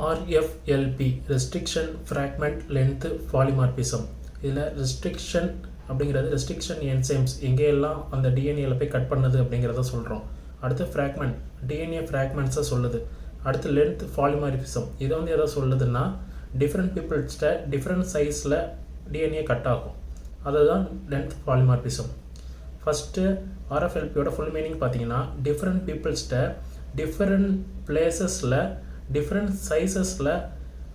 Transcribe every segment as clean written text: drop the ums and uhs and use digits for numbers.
RFLP restriction fragment length polymorphism. இதில் restriction அப்படிங்கிறது restriction enzymes எங்கேயெல்லாம் அந்த டிஎன்ஏல போய் கட் பண்ணுது அப்படிங்கிறத சொல்கிறோம். அடுத்து ஃப்ராக்மெண்ட் டிஎன்ஏ ஃப்ராக்மெண்ட்ஸை சொல்லுது. அடுத்து லென்த் பாலிமார்பிசம் இதை வந்து எதை சொல்லுதுன்னா டிஃப்ரெண்ட் பீப்புள்ஸ்ட டிஃப்ரெண்ட் சைஸில் டிஎன்ஏ கட் ஆகும். அதுதான் லென்த் பாலிமார்பிசம். ஃபஸ்ட்டு RFLPயோட ஃபுல் மீனிங் பார்த்தீங்கன்னா டிஃப்ரெண்ட் பீப்புள்ஸ்ட டிஃப்ரெண்ட் பிளேசஸில் டிஃப்ரெண்ட் சைஸஸில்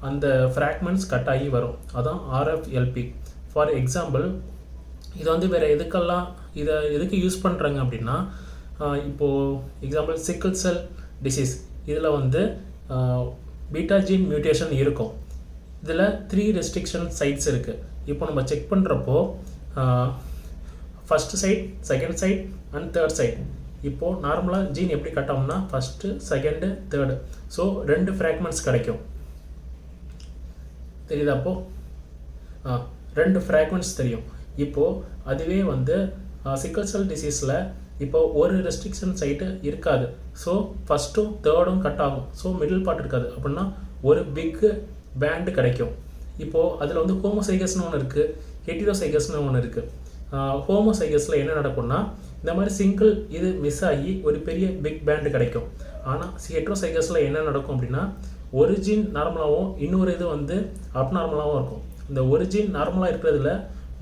அந்த ஃப்ராக்மெண்ட்ஸ் கட் ஆகி வரும். அதான் RFLP. ஃபார் எக்ஸாம்பிள் இதை வந்து வேறு எதுக்கு யூஸ் பண்ணுறாங்க அப்படின்னா இப்போது எக்ஸாம்பிள் சிக்கிள் செல் டிசீஸ் இதில் வந்து பீட்டா ஜீன் மியூட்டேஷன் இருக்கும். இதில் 3 ரெஸ்ட்ரிக்ஷன் சைட்ஸ் இருக்குது. இப்போ நம்ம செக் பண்ணுறப்போ first side, second side and third side. இப்போது நார்மலாக ஜீன் எப்படி கட் ஆகும்னா first, second, third. So 2 fragments கிடைக்கும். தெரியுதா? அப்போது 2 ஃப்ராக்மெண்ட்ஸ் தெரியும். இப்போது அதுவே வந்து சிக்கிள் செல் டிசீஸில் இப்போது ஒரு ரெஸ்ட்ரிக்ஷன் சைட்டு இருக்காது. ஸோ ஃபஸ்ட்டும் தேர்டும் கட் ஆகும். ஸோ மிடில் பார்ட் இருக்காது. அப்படின்னா ஒரு பிக் பேண்டு கிடைக்கும். இப்போது அதில் வந்து ஹோமோசைகஸ்னு ஒன்று இருக்குது, ஹெட்டிரோசைகஸ்னு ஒன்று இருக்குது. ஹோமோசைகஸில் என்ன நடக்கும்னா இந்த மாதிரி சிங்கிள் இது மிஸ் ஆகி ஒரு பெரிய பிக் பேண்டு கிடைக்கும். ஆனால் ஹெட்ரோசைகஸில் என்ன நடக்கும் அப்படின்னா ஒரு ஜீன் நார்மலாகவும் இன்னொரு இது வந்து அப்நார்மலாகவும் இருக்கும். இந்த ஒரு ஜீன் நார்மலாக இருக்கிறதுல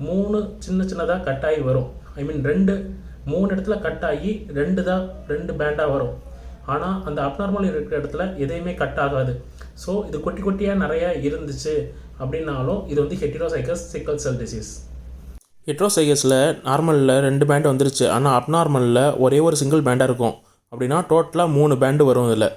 3 சின்னதாக கட் ஆகி வரும். ஐ மீன் 3 இடத்துல கட் ஆகி 2 பேண்டாக வரும். ஆனால் அந்த அப்நார்மல் இருக்கிற இடத்துல எதையுமே கட் ஆகாது. ஸோ இது குட்டியாக நிறையா இருந்துச்சு அப்படின்னாலும் இது வந்து ஹெட்டிரோசைகஸ் சிக்கிள் செல் டிசீஸ். ஹெட்ரோசைகஸில் நார்மலில் 2 பேண்டு வந்துருச்சு, ஆனால் அப்நார்மலில் ஒரே ஒரு சிங்கிள் பேண்டாக இருக்கும். அப்படின்னா டோட்டலாக 3 பேண்டு வரும் இதில்.